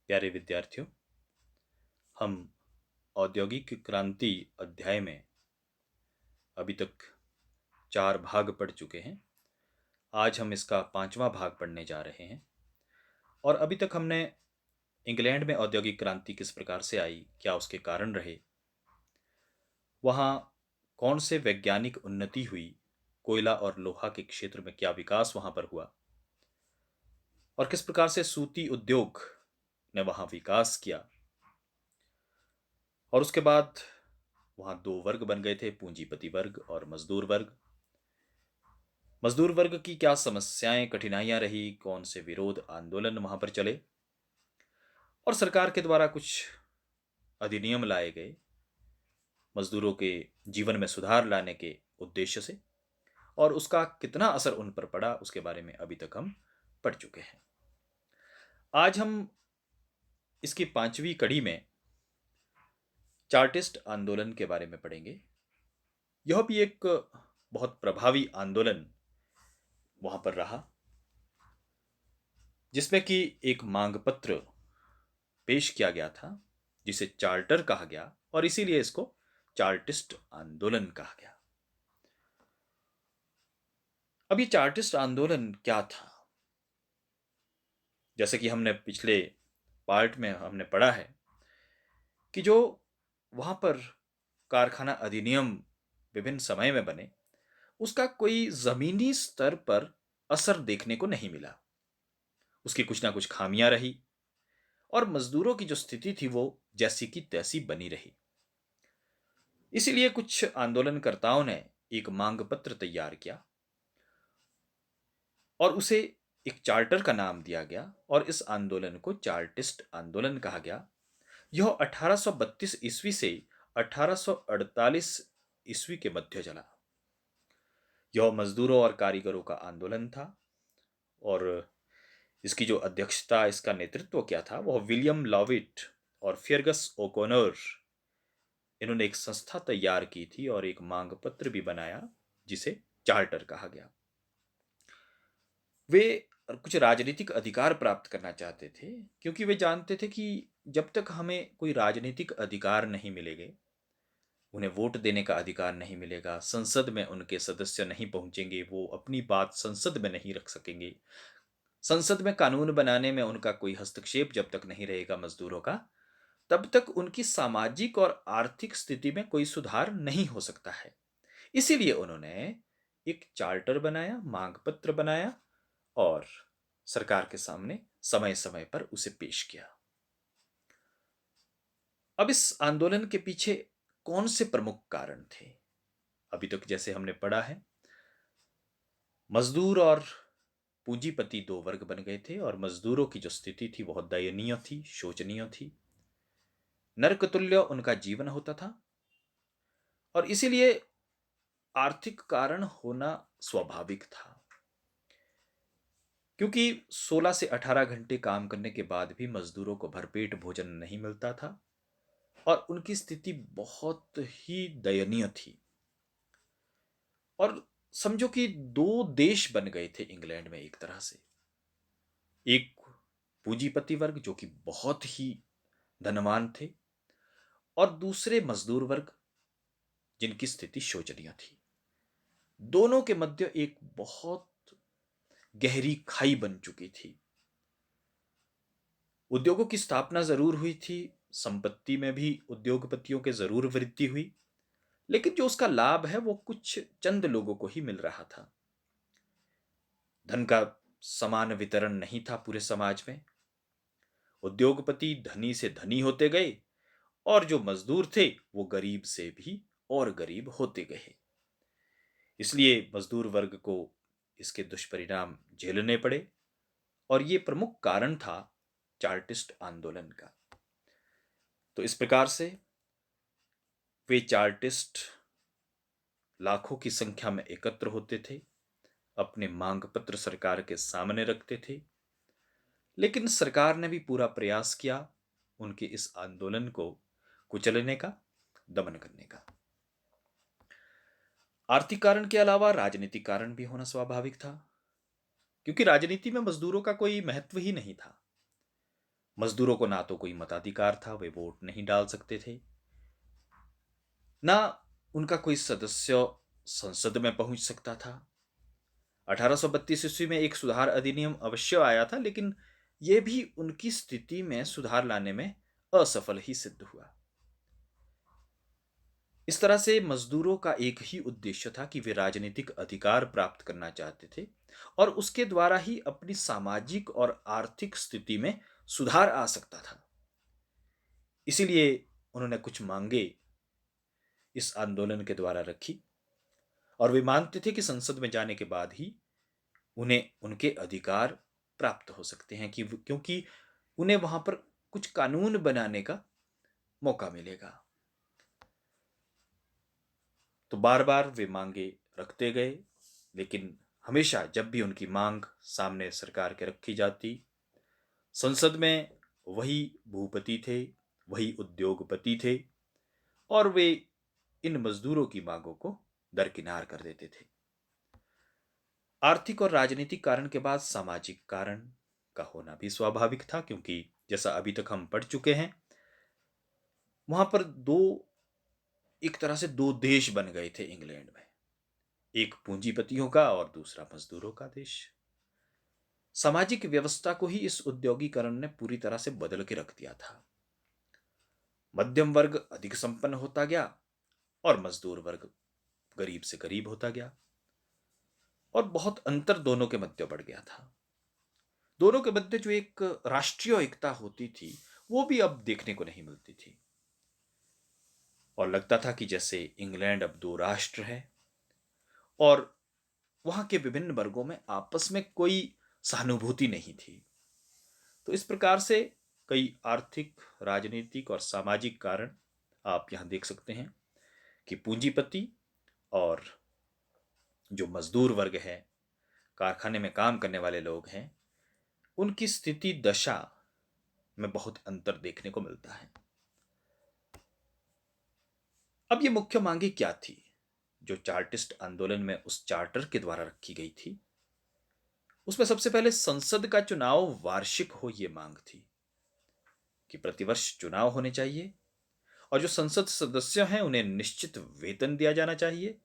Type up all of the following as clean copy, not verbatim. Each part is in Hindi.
प्यारे विद्यार्थियों, हम औद्योगिक क्रांति अध्याय में अभी तक 4 भाग पढ़ चुके हैं। आज हम इसका 5वां भाग पढ़ने जा रहे हैं। और अभी तक हमने इंग्लैंड में औद्योगिक क्रांति किस प्रकार से आई, क्या उसके कारण रहे, वहाँ कौन से वैज्ञानिक उन्नति हुई, कोयला और लोहा के क्षेत्र में क्या विकास वहाँ पर हुआ, और किस प्रकार से सूती उद्योग ने वहाँ विकास किया। और उसके बाद वहाँ 2 वर्ग बन गए थे, पूंजीपति वर्ग और मजदूर वर्ग। मजदूर वर्ग की क्या समस्याएं, कठिनाइयां रही, कौन से विरोध आंदोलन वहां पर चले, और सरकार के द्वारा कुछ अधिनियम लाए गए मजदूरों के जीवन में सुधार लाने के उद्देश्य से, और उसका कितना असर उन पर पड़ा उसके बारे में अभी तक हम पढ़ चुके हैं। आज हम इसकी 5वीं कड़ी में चार्टिस्ट आंदोलन के बारे में पढ़ेंगे। यह भी एक बहुत प्रभावी आंदोलन वहां पर रहा, जिसमें कि एक मांग पत्र पेश किया गया था जिसे चार्टर कहा गया, और इसीलिए इसको चार्टिस्ट आंदोलन कहा गया। अब ये चार्टिस्ट आंदोलन क्या था? जैसे कि हमने पिछले पार्ट में हमने पढ़ा है कि जो वहां पर कारखाना अधिनियम विभिन्न समय में बने, उसका कोई जमीनी स्तर पर असर देखने को नहीं मिला। उसकी कुछ ना कुछ खामियां रही, और मजदूरों की जो स्थिति थी वो जैसी की तैसी बनी रही। इसीलिए कुछ आंदोलनकर्ताओं ने एक मांग पत्र तैयार किया और उसे एक चार्टर का नाम दिया गया, और इस आंदोलन को चार्टिस्ट आंदोलन कहा गया। यह 1832 ईस्वी से 1848 ईस्वी के मध्य चला। यह मजदूरों और कारीगरों का आंदोलन था, और इसकी जो अध्यक्षता, इसका नेतृत्व क्या था, वह विलियम लॉविट और फियर्गस ओकोनर, इन्होंने एक संस्था तैयार की थी और एक मांग पत्र भी बनाया जिसे चार्टर कहा गया। वे कुछ राजनीतिक अधिकार प्राप्त करना चाहते थे, क्योंकि वे जानते थे कि जब तक हमें कोई राजनीतिक अधिकार नहीं मिलेंगे, उन्हें वोट देने का अधिकार नहीं मिलेगा, संसद में उनके सदस्य नहीं पहुंचेंगे, वो अपनी बात संसद में नहीं रख सकेंगे, संसद में कानून बनाने में उनका कोई हस्तक्षेप जब तक नहीं रहेगा मजदूरों का, तब तक उनकी सामाजिक और आर्थिक स्थिति में कोई सुधार नहीं हो सकता है। इसीलिए उन्होंने एक चार्टर बनाया, मांग पत्र बनाया, और सरकार के सामने समय समय पर उसे पेश किया। अब इस आंदोलन के पीछे कौन से प्रमुख कारण थे? अभी तक जैसे हमने पढ़ा है, मजदूर और पूंजीपति 2 वर्ग बन गए थे, और मजदूरों की जो स्थिति थी बहुत दयनीय थी, शोचनीय थी। नरकतुल्य उनका जीवन होता था, और इसीलिए आर्थिक कारण होना स्वाभाविक था, क्योंकि 16 से 18 घंटे काम करने के बाद भी मजदूरों को भरपेट भोजन नहीं मिलता था, और उनकी स्थिति बहुत ही दयनीय थी। और समझो कि 2 देश बन गए थे इंग्लैंड में एक तरह से। एक पूंजीपति वर्ग जो कि बहुत ही धनवान थे, और दूसरे मजदूर वर्ग जिनकी स्थिति शोचनीय थी। दोनों के मध्य एक बहुत गहरी खाई बन चुकी थी। उद्योगों की स्थापना जरूर हुई थी, संपत्ति में भी उद्योगपतियों के जरूर वृद्धि हुई, लेकिन जो उसका लाभ है वो कुछ चंद लोगों को ही मिल रहा था। धन का समान वितरण नहीं था पूरे समाज में। उद्योगपति धनी से धनी होते गए, और जो मजदूर थे वो गरीब से भी और गरीब होते गए। इसलिए मजदूर वर्ग को इसके दुष्परिणाम झेलने पड़े, और ये प्रमुख कारण था चार्टिस्ट आंदोलन का। तो इस प्रकार से वे चार्टिस्ट लाखों की संख्या में एकत्र होते थे, अपने मांग पत्र सरकार के सामने रखते थे, लेकिन सरकार ने भी पूरा प्रयास किया उनके इस आंदोलन को कुचलने का, दमन करने का। आर्थिक कारण के अलावा राजनीतिक कारण भी होना स्वाभाविक था, क्योंकि राजनीति में मजदूरों का कोई महत्व ही नहीं था। मजदूरों को ना तो कोई मताधिकार था, वे वोट नहीं डाल सकते थे, ना उनका कोई सदस्य संसद में पहुंच सकता था। 1832 ईस्वी में एक सुधार अधिनियम अवश्य आया था, लेकिन यह भी उनकी स्थिति में सुधार लाने में असफल ही सिद्ध हुआ। इस तरह से मजदूरों का एक ही उद्देश्य था कि वे राजनीतिक अधिकार प्राप्त करना चाहते थे और उसके द्वारा ही अपनी सामाजिक और आर्थिक स्थिति में सुधार आ सकता था। इसीलिए उन्होंने कुछ मांगे इस आंदोलन के द्वारा रखी और वे मानते थे कि संसद में जाने के बाद ही उन्हें उनके अधिकार प्राप्त हो सकते हैं, क्योंकि उन्हें वहां पर कुछ कानून बनाने का मौका मिलेगा। तो बार बार वे मांगे रखते गए, लेकिन हमेशा जब भी उनकी मांग सामने सरकार के रखी जाती, संसद में वही भूपति थे, वही उद्योगपति थे और वे इन मजदूरों की मांगों को दरकिनार कर देते थे। आर्थिक और राजनीतिक कारण के बाद सामाजिक कारण का होना भी स्वाभाविक था, क्योंकि जैसा अभी तक हम पढ़ चुके हैं, वहां पर एक तरह से दो देश बन गए थे इंग्लैंड में, एक पूंजीपतियों का और दूसरा मजदूरों का देश। सामाजिक व्यवस्था को ही इस औद्योगिकरण ने पूरी तरह से बदल के रख दिया था। मध्यम वर्ग अधिक संपन्न होता गया और मजदूर वर्ग गरीब से गरीब होता गया, और बहुत अंतर दोनों के मध्य बढ़ गया था। दोनों के मध्य जो एक राष्ट्रीय एकता होती थी, वो भी अब देखने को नहीं मिलती थी, और लगता था कि जैसे इंग्लैंड अब दो राष्ट्र है और वहां के विभिन्न वर्गों में आपस में कोई सहानुभूति नहीं थी। तो इस प्रकार से कई आर्थिक, राजनीतिक और सामाजिक कारण आप यहां देख सकते हैं कि पूंजीपति और जो मजदूर वर्ग है, कारखाने में काम करने वाले लोग हैं, उनकी स्थिति दशा में बहुत अंतर देखने को मिलता है। अब ये मुख्य मांगे क्या थी जो चार्टिस्ट आंदोलन में उस चार्टर के द्वारा रखी गई थी? उसमें सबसे पहले संसद का चुनाव वार्षिक हो, ये मांग थी कि प्रतिवर्ष चुनाव होने चाहिए और जो संसद सदस्य हैं उन्हें निश्चित वेतन दिया जाना चाहिए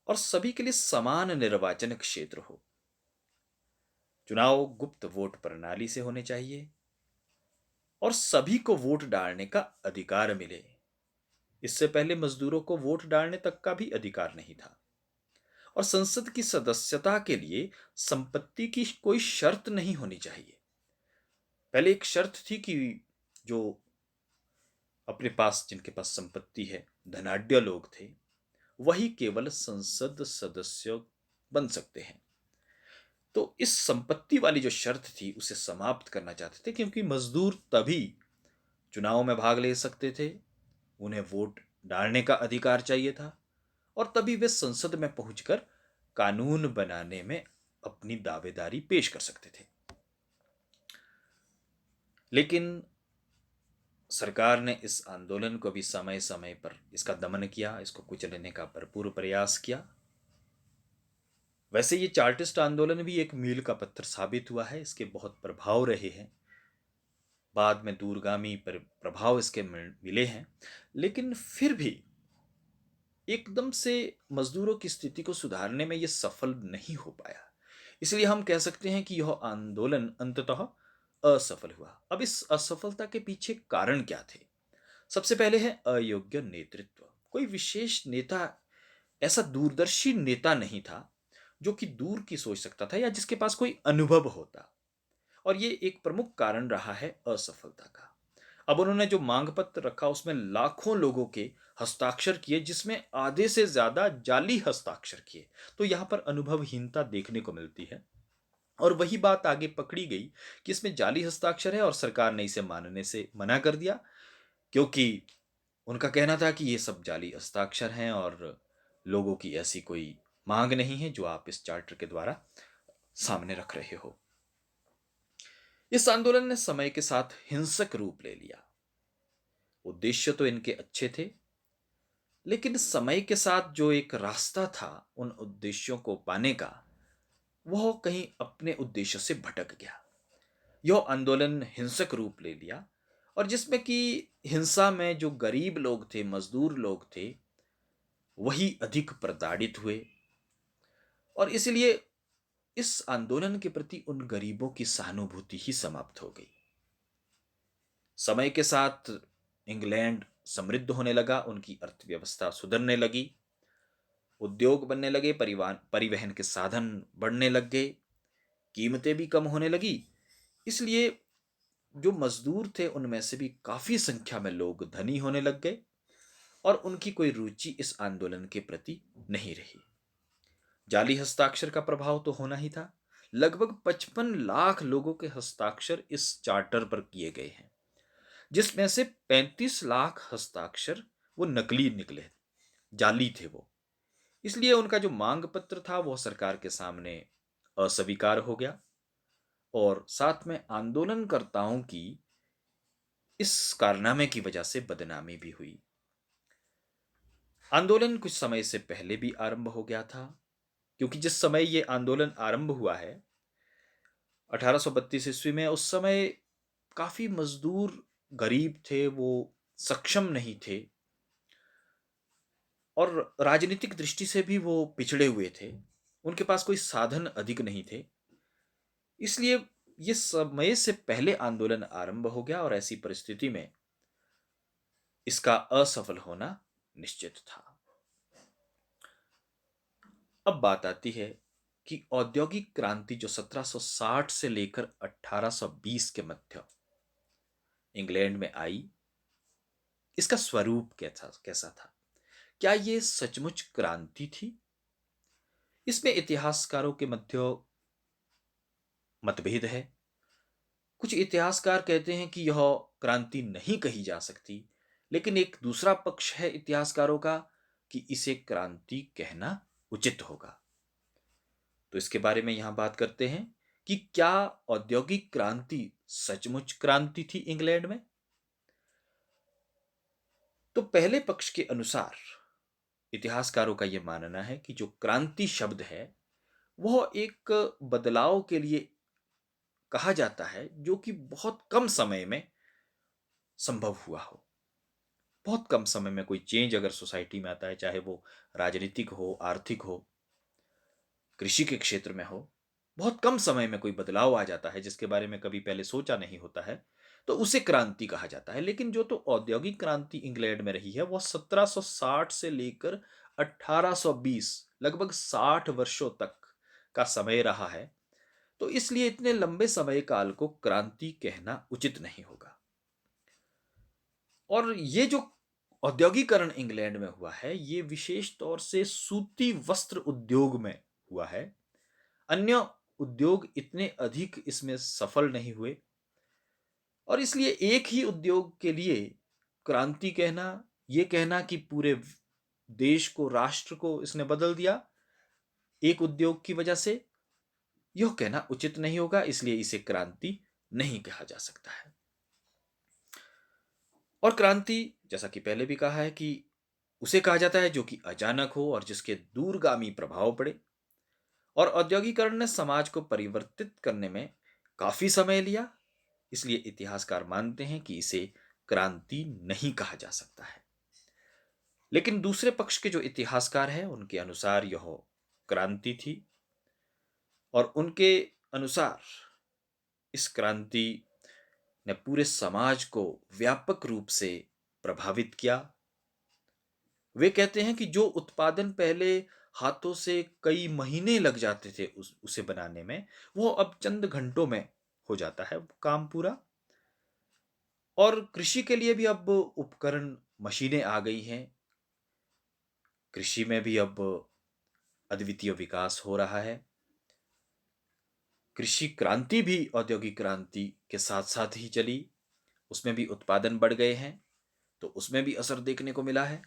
और सभी के लिए समान निर्वाचन क्षेत्र हो। चुनाव गुप्त वोट प्रणाली से होने चाहिए और सभी को वोट डालने का अधिकार मिले। इससे पहले मजदूरों को वोट डालने तक का भी अधिकार नहीं था। और संसद की सदस्यता के लिए संपत्ति की कोई शर्त नहीं होनी चाहिए। पहले एक शर्त थी कि जो जिनके पास संपत्ति है, धनाढ्य लोग थे, वही केवल संसद सदस्य बन सकते हैं। तो इस संपत्ति वाली जो शर्त थी उसे समाप्त करना चाहते थे, क्योंकि मजदूर तभी चुनाव में भाग ले सकते थे, उन्हें वोट डालने का अधिकार चाहिए था और तभी वे संसद में पहुंचकर कानून बनाने में अपनी दावेदारी पेश कर सकते थे। लेकिन सरकार ने इस आंदोलन को भी समय समय पर इसका दमन किया, इसको कुचलने का भरपूर प्रयास किया। वैसे ये चार्टिस्ट आंदोलन भी एक मील का पत्थर साबित हुआ है, इसके बहुत प्रभाव रहे हैं, बाद में दूरगामी प्रभाव इसके मिले हैं, लेकिन फिर भी एकदम से मजदूरों की स्थिति को सुधारने में यह सफल नहीं हो पाया। इसलिए हम कह सकते हैं कि यह आंदोलन अंततः असफल हुआ। अब इस असफलता के पीछे कारण क्या थे? सबसे पहले है अयोग्य नेतृत्व। कोई विशेष नेता, ऐसा दूरदर्शी नेता नहीं था जो कि दूर की सोच सकता था या जिसके पास कोई अनुभव होता, और ये एक प्रमुख कारण रहा है असफलता का। अब उन्होंने जो मांग पत्र रखा उसमें लाखों लोगों के हस्ताक्षर किए, जिसमें आधे से ज्यादा जाली हस्ताक्षर किए। तो यहां पर अनुभवहीनता देखने को मिलती है और वही बात आगे पकड़ी गई कि इसमें जाली हस्ताक्षर है और सरकार ने इसे मानने से मना कर दिया, क्योंकि उनका कहना था कि ये सब जाली हस्ताक्षर हैं और लोगों की ऐसी कोई मांग नहीं है जो आप इस चार्टर के द्वारा सामने रख रहे हो। इस आंदोलन ने समय के साथ हिंसक रूप ले लिया। उद्देश्य तो इनके अच्छे थे, लेकिन समय के साथ जो एक रास्ता था उन उद्देश्यों को पाने का, वह कहीं अपने उद्देश्य से भटक गया। यह आंदोलन हिंसक रूप ले लिया और जिसमें कि हिंसा में जो गरीब लोग थे, मजदूर लोग थे, वही अधिक प्रताड़ित हुए। और इसलिए इस आंदोलन के प्रति उन गरीबों की सहानुभूति ही समाप्त हो गई। समय के साथ इंग्लैंड समृद्ध होने लगा, उनकी अर्थव्यवस्था सुधरने लगी, उद्योग बनने लगे, परिवहन के साधन बढ़ने लग गए, कीमतें भी कम होने लगी। इसलिए जो मजदूर थे उनमें से भी काफी संख्या में लोग धनी होने लग गए और उनकी कोई रुचि इस आंदोलन के प्रति नहीं रही। जाली हस्ताक्षर का प्रभाव तो होना ही था। लगभग 55 लाख लोगों के हस्ताक्षर इस चार्टर पर किए गए हैं, जिसमें से 35 लाख हस्ताक्षर वो नकली निकले, जाली थे वो। इसलिए उनका जो मांग पत्र था वह सरकार के सामने अस्वीकार हो गया और साथ में आंदोलनकर्ताओं की इस कारनामे की वजह से बदनामी भी हुई। आंदोलन कुछ समय से पहले भी आरंभ हो गया था, क्योंकि जिस समय ये आंदोलन आरंभ हुआ है 1832 ईस्वी में, उस समय काफी मजदूर गरीब थे, वो सक्षम नहीं थे और राजनीतिक दृष्टि से भी वो पिछड़े हुए थे। उनके पास कोई साधन अधिक नहीं थे। इसलिए ये समय से पहले आंदोलन आरंभ हो गया और ऐसी परिस्थिति में इसका असफल होना निश्चित था। अब बात आती है कि औद्योगिक क्रांति जो 1760 से लेकर 1820 के मध्य इंग्लैंड में आई, इसका स्वरूप कैसा कैसा था? क्या ये सचमुच क्रांति थी? इसमें इतिहासकारों के मध्य मतभेद है। कुछ इतिहासकार कहते हैं कि यह क्रांति नहीं कही जा सकती, लेकिन एक दूसरा पक्ष है इतिहासकारों का कि इसे क्रांति कहना उचित होगा। तो इसके बारे में यहां बात करते हैं कि क्या औद्योगिक क्रांति सचमुच क्रांति थी इंग्लैंड में। तो पहले पक्ष के अनुसार इतिहासकारों का यह मानना है कि जो क्रांति शब्द है वह एक बदलाव के लिए कहा जाता है जो कि बहुत कम समय में संभव हुआ हो। बहुत कम समय में कोई चेंज अगर सोसाइटी में आता है, चाहे वो राजनीतिक हो, आर्थिक हो, कृषि के क्षेत्र में हो, बहुत कम समय में कोई बदलाव आ जाता है जिसके बारे में कभी पहले सोचा नहीं होता है, तो उसे क्रांति कहा जाता है। लेकिन जो तो औद्योगिक क्रांति इंग्लैंड में रही है वह 1760 से लेकर 1820, लगभग 60 वर्षों तक का समय रहा है। तो इसलिए इतने लंबे समय काल को क्रांति कहना उचित नहीं होगा। और ये जो औद्योगिकरण इंग्लैंड में हुआ है, ये विशेष तौर से सूती वस्त्र उद्योग में हुआ है। अन्य उद्योग इतने अधिक इसमें सफल नहीं हुए और इसलिए एक ही उद्योग के लिए क्रांति कहना, ये कहना कि पूरे देश को, राष्ट्र को इसने बदल दिया एक उद्योग की वजह से, यह कहना उचित नहीं होगा। इसलिए इसे क्रांति नहीं कहा जा सकता है। और क्रांति, जैसा कि पहले भी कहा है, कि उसे कहा जाता है जो कि अचानक हो और जिसके दूरगामी प्रभाव पड़े। और औद्योगिकरण ने समाज को परिवर्तित करने में काफी समय लिया, इसलिए इतिहासकार मानते हैं कि इसे क्रांति नहीं कहा जा सकता है। लेकिन दूसरे पक्ष के जो इतिहासकार हैं उनके अनुसार यह क्रांति थी और उनके अनुसार इस क्रांति ने पूरे समाज को व्यापक रूप से प्रभावित किया। वे कहते हैं कि जो उत्पादन पहले हाथों से कई महीने लग जाते थे उसे बनाने में, वो अब चंद घंटों में हो जाता है काम पूरा। और कृषि के लिए भी अब उपकरण, मशीनें आ गई हैं। कृषि में भी अब अद्वितीय विकास हो रहा है। कृषि क्रांति भी औद्योगिक क्रांति के साथ साथ ही चली, उसमें भी उत्पादन बढ़ गए हैं, तो उसमें भी असर देखने को मिला है।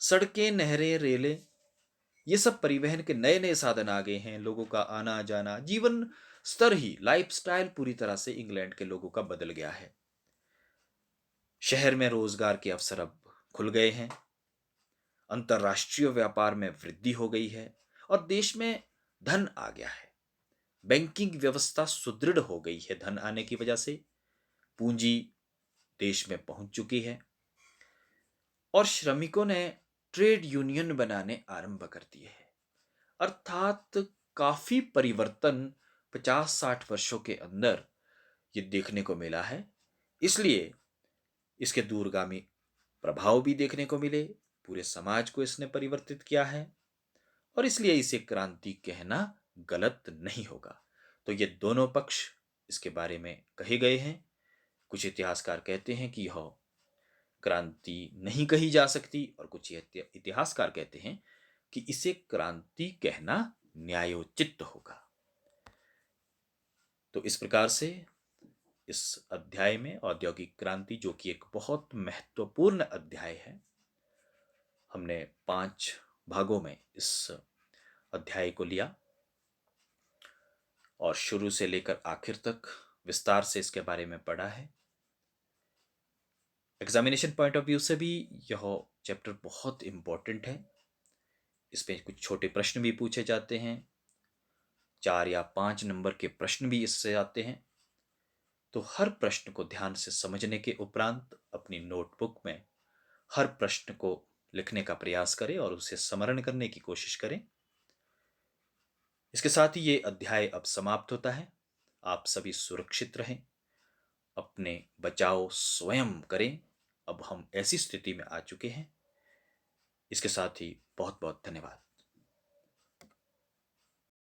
सड़कें, नहरें, रेलें, ये सब परिवहन के नए नए साधन आ गए हैं। लोगों का आना जाना, जीवन स्तर ही, लाइफस्टाइल पूरी तरह से इंग्लैंड के लोगों का बदल गया है। शहर में रोजगार के अवसर अब खुल गए हैं, अंतर्राष्ट्रीय व्यापार में वृद्धि हो गई है और देश में धन आ गया है। बैंकिंग व्यवस्था सुदृढ़ हो गई है धन आने की वजह से, पूंजी देश में पहुंच चुकी है और श्रमिकों ने ट्रेड यूनियन बनाने आरंभ कर दिए हैं। अर्थात काफी परिवर्तन 50-60 वर्षों के अंदर ये देखने को मिला है। इसलिए इसके दूरगामी प्रभाव भी देखने को मिले, पूरे समाज को इसने परिवर्तित किया है और इसलिए इसे क्रांति कहना गलत नहीं होगा। तो ये दोनों पक्ष इसके बारे में कहे गए हैं। कुछ इतिहासकार कहते हैं कि यह क्रांति नहीं कही जा सकती और कुछ इतिहासकार कहते हैं कि इसे क्रांति कहना न्यायोचित होगा। तो इस प्रकार से इस अध्याय में औद्योगिक क्रांति, जो कि एक बहुत महत्वपूर्ण अध्याय है, हमने 5 भागों में इस अध्याय को लिया और शुरू से लेकर आखिर तक विस्तार से इसके बारे में पढ़ा है। एग्जामिनेशन पॉइंट ऑफ व्यू से भी यह चैप्टर बहुत इंपॉर्टेंट है। इसमें कुछ छोटे प्रश्न भी पूछे जाते हैं, 4 या 5 नंबर के प्रश्न भी इससे आते हैं। तो हर प्रश्न को ध्यान से समझने के उपरांत अपनी नोटबुक में हर प्रश्न को लिखने का प्रयास करें और उसे स्मरण करने की कोशिश करें। इसके साथ ही ये अध्याय अब समाप्त होता है। आप सभी सुरक्षित रहें, अपने बचाव स्वयं करें। अब हम ऐसी स्थिति में आ चुके हैं। इसके साथ ही बहुत बहुत धन्यवाद।